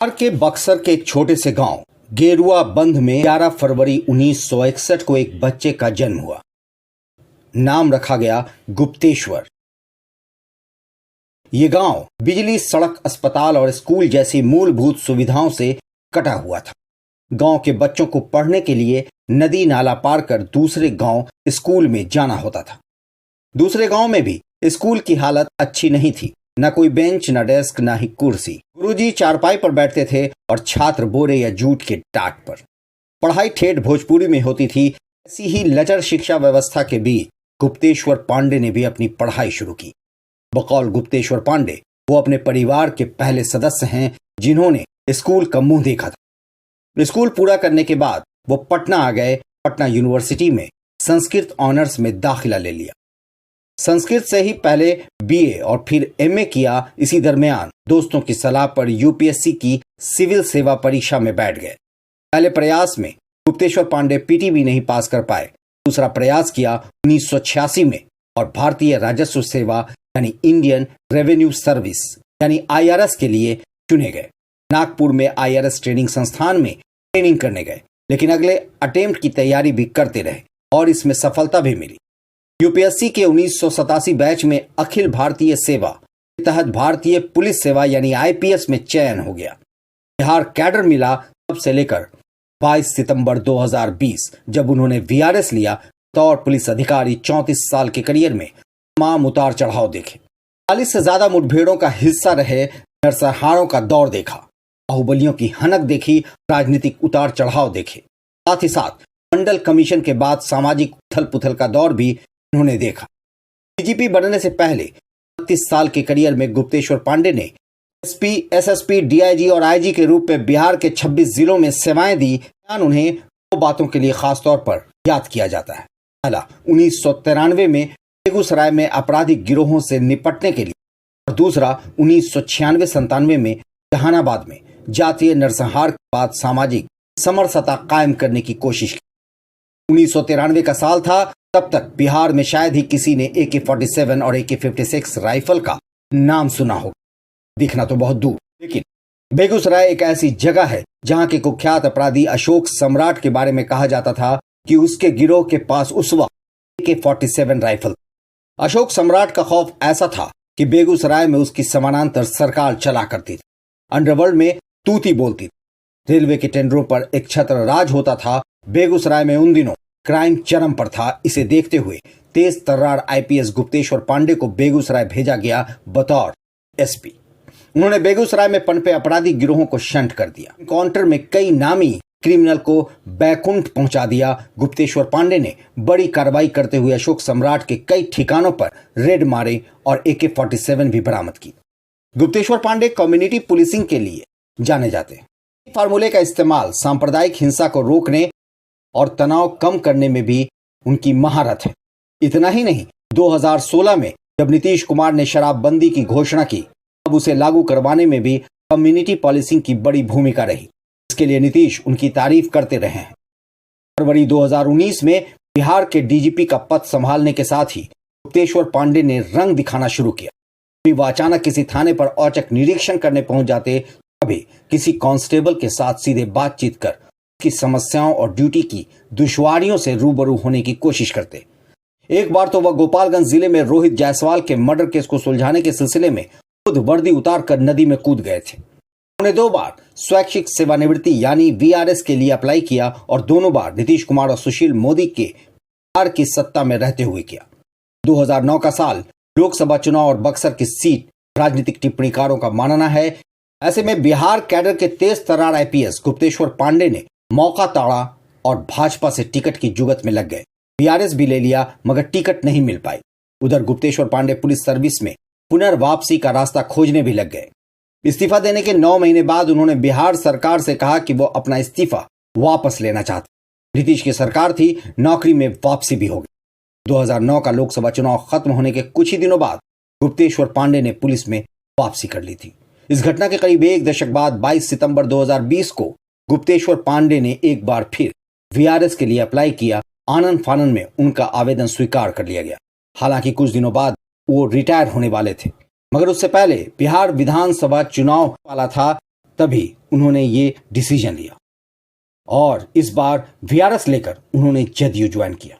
बिहार के बक्सर के एक छोटे से गांव गेरुआ बंध में 11 फरवरी 1961 को एक बच्चे का जन्म हुआ। नाम रखा गया गुप्तेश्वर। ये गांव बिजली, सड़क, अस्पताल और स्कूल जैसी मूलभूत सुविधाओं से कटा हुआ था। गांव के बच्चों को पढ़ने के लिए नदी नाला पार कर दूसरे गांव स्कूल में जाना होता था। दूसरे गांव में भी स्कूल की हालत अच्छी नहीं थी। न कोई बेंच, न डेस्क, न ही कुर्सी। गुरुजी चारपाई पर बैठते थे और छात्र बोरे या जूट के टाट पर। पढ़ाई ठेठ भोजपुरी में होती थी। ऐसी ही लचर शिक्षा व्यवस्था के बीच गुप्तेश्वर पांडे ने भी अपनी पढ़ाई शुरू की। बकौल गुप्तेश्वर पांडे वो अपने परिवार के पहले सदस्य हैं जिन्होंने स्कूल का मुंह देखा था। स्कूल पूरा करने के बाद वो पटना आ गए। पटना यूनिवर्सिटी में संस्कृत ऑनर्स में दाखिला ले लिया। संस्कृत से ही पहले बीए और फिर एमए किया। इसी दरमियान दोस्तों की सलाह पर यूपीएससी की सिविल सेवा परीक्षा में बैठ गए। पहले प्रयास में गुप्तेश्वर पांडे पीटीबी नहीं पास कर पाए। दूसरा प्रयास किया 1986 में और भारतीय राजस्व सेवा यानी इंडियन रेवेन्यू सर्विस यानी आईआरएस के लिए चुने गए। नागपुर में आईआरएस ट्रेनिंग संस्थान में ट्रेनिंग करने गए, लेकिन अगले अटेम्प्ट की तैयारी भी करते रहे और इसमें सफलता भी मिली। यूपीएससी के 1987 बैच में अखिल भारतीय सेवा के तहत भारतीय पुलिस सेवा यानी आईपीएस में चयन हो गया। बिहार कैडर मिला तब से लेकर 22 सितंबर 2020 जब उन्होंने वीआरएस लिया। बतौर पुलिस अधिकारी 34 साल के करियर में तमाम उतार चढ़ाव देखे। 40 से ज्यादा मुठभेड़ों का हिस्सा रहे, नरसंहारों का दौर देखा, बाहुबलियों की हनक देखी, राजनीतिक उतार चढ़ाव देखे। साथ ही साथ मंडल कमीशन के बाद सामाजिक उथल पुथल का दौर भी उन्होंने देखा। डीजीपी बनने से पहले 32 साल के करियर में गुप्तेश्वर पांडे ने एसपी, एसएसपी, डीआईजी और आईजी के रूप में बिहार के 26 जिलों में सेवाएं दी। उन्हें दो बातों के लिए खास तौर पर याद किया जाता है। पहला 1993 में बेगूसराय में आपराधिक गिरोहों से निपटने के लिए और दूसरा 1996-97 में जहानाबाद में जातीय नरसंहार के बाद सामाजिक समरसता कायम करने की कोशिश की। 1993 का साल था। तब तक बिहार में शायद ही किसी ने AK-47 और AK-56 राइफल का नाम सुना हो, दिखना तो बहुत दूर। लेकिन बेगूसराय एक ऐसी जगह है जहां के कुख्यात अपराधी अशोक सम्राट के बारे में कहा जाता था कि उसके गिरोह के पास उस वक्त AK-47 राइफल। अशोक सम्राट का खौफ ऐसा था कि बेगूसराय में उसकी समानांतर सरकार चला करती थी। अंडरवर्ल्ड में तूती बोलती थी। रेलवे के टेंडरों पर एक छत्र राज होता था। बेगूसराय में उन दिनों क्राइम चरम पर था। इसे देखते हुए तेज तर्रार आईपीएस गुप्तेश्वर पांडे को बेगूसराय भेजा गया बतौर एसपी। उन्होंने बेगूसराय में पनपे अपराधी गिरोहों को शंट कर दिया। एनकाउंटर में कई नामी क्रिमिनल को बैकुंठ पहुंचा दिया। गुप्तेश्वर पांडे ने बड़ी कार्रवाई करते हुए अशोक सम्राट के कई ठिकानों पर रेड मारे और AK-47 भी बरामद की। गुप्तेश्वर पांडे कम्युनिटी पुलिसिंग के लिए जाने जाते हैं। फार्मूले का इस्तेमाल सांप्रदायिक हिंसा को रोकने और तनाव कम करने में भी उनकी महारत है। इतना ही नहीं, 2016 में जब नीतीश कुमार ने शराबबंदी की घोषणा की, तब उसे लागू करवाने में भी कम्युनिटी पॉलिसिंग की बड़ी भूमिका रही। इसके लिए नीतीश उनकी तारीफ करते रहे हैं। फरवरी 2019 में बिहार के डीजीपी का पद संभालने के साथ ही गुप्तेश्वर पांडे ने रंग दिखाना शुरू किया। कभी वो अचानक किसी थाने पर औचक निरीक्षण करने पहुंच जाते, कभी किसी कांस्टेबल के साथ सीधे बातचीत कर की समस्याओं और ड्यूटी की दुश्वारियों से रूबरू होने की कोशिश करते। एक बार तो वह गोपालगंज जिले में रोहित जायसवाल के मर्डर केस को सुलझाने के सिलसिले में खुद वर्दी उतार कर नदी में कूद गए थे। उन्होंने 2 बार स्वैच्छिक सेवानिवृत्ति यानी वीआरएस के लिए अप्लाई किया और दोनों बार नीतीश कुमार और सुशील मोदी के बिहार की सत्ता में रहते हुए किया। 2009 का साल लोकसभा चुनाव और बक्सर की सीट राजनीतिक टिप्पणीकारों का मानना है। ऐसे में बिहार कैडर के तेज तर्रार आईपीएस गुप्तेश्वर पांडे ने मौका ताड़ा और भाजपा से टिकट की जुगत में लग गए। वीआरएस भी ले लिया मगर टिकट नहीं मिल पाई। उधर गुप्तेश्वर पांडे पुलिस सर्विस में पुनर्वापसी का रास्ता खोजने भी लग गए। इस्तीफा देने के 9 महीने बाद उन्होंने बिहार सरकार से कहा कि वो अपना इस्तीफा वापस लेना चाहते। नीतीश की सरकार थी, नौकरी में वापसी भी हो गई। 2009 का लोकसभा चुनाव खत्म होने के कुछ ही दिनों बाद गुप्तेश्वर पांडे ने पुलिस में वापसी कर ली थी। इस घटना के करीब 1 दशक बाद 22 सितंबर 2020 को गुप्तेश्वर पांडे ने एक बार फिर वीआरएस के लिए अप्लाई किया। आनन फानन में उनका आवेदन स्वीकार कर लिया गया। हालांकि कुछ दिनों बाद वो रिटायर होने वाले थे, मगर उससे पहले बिहार विधानसभा चुनाव वाला था, तभी उन्होंने ये डिसीजन लिया और इस बार वीआरएस लेकर उन्होंने जदयू ज्वाइन किया।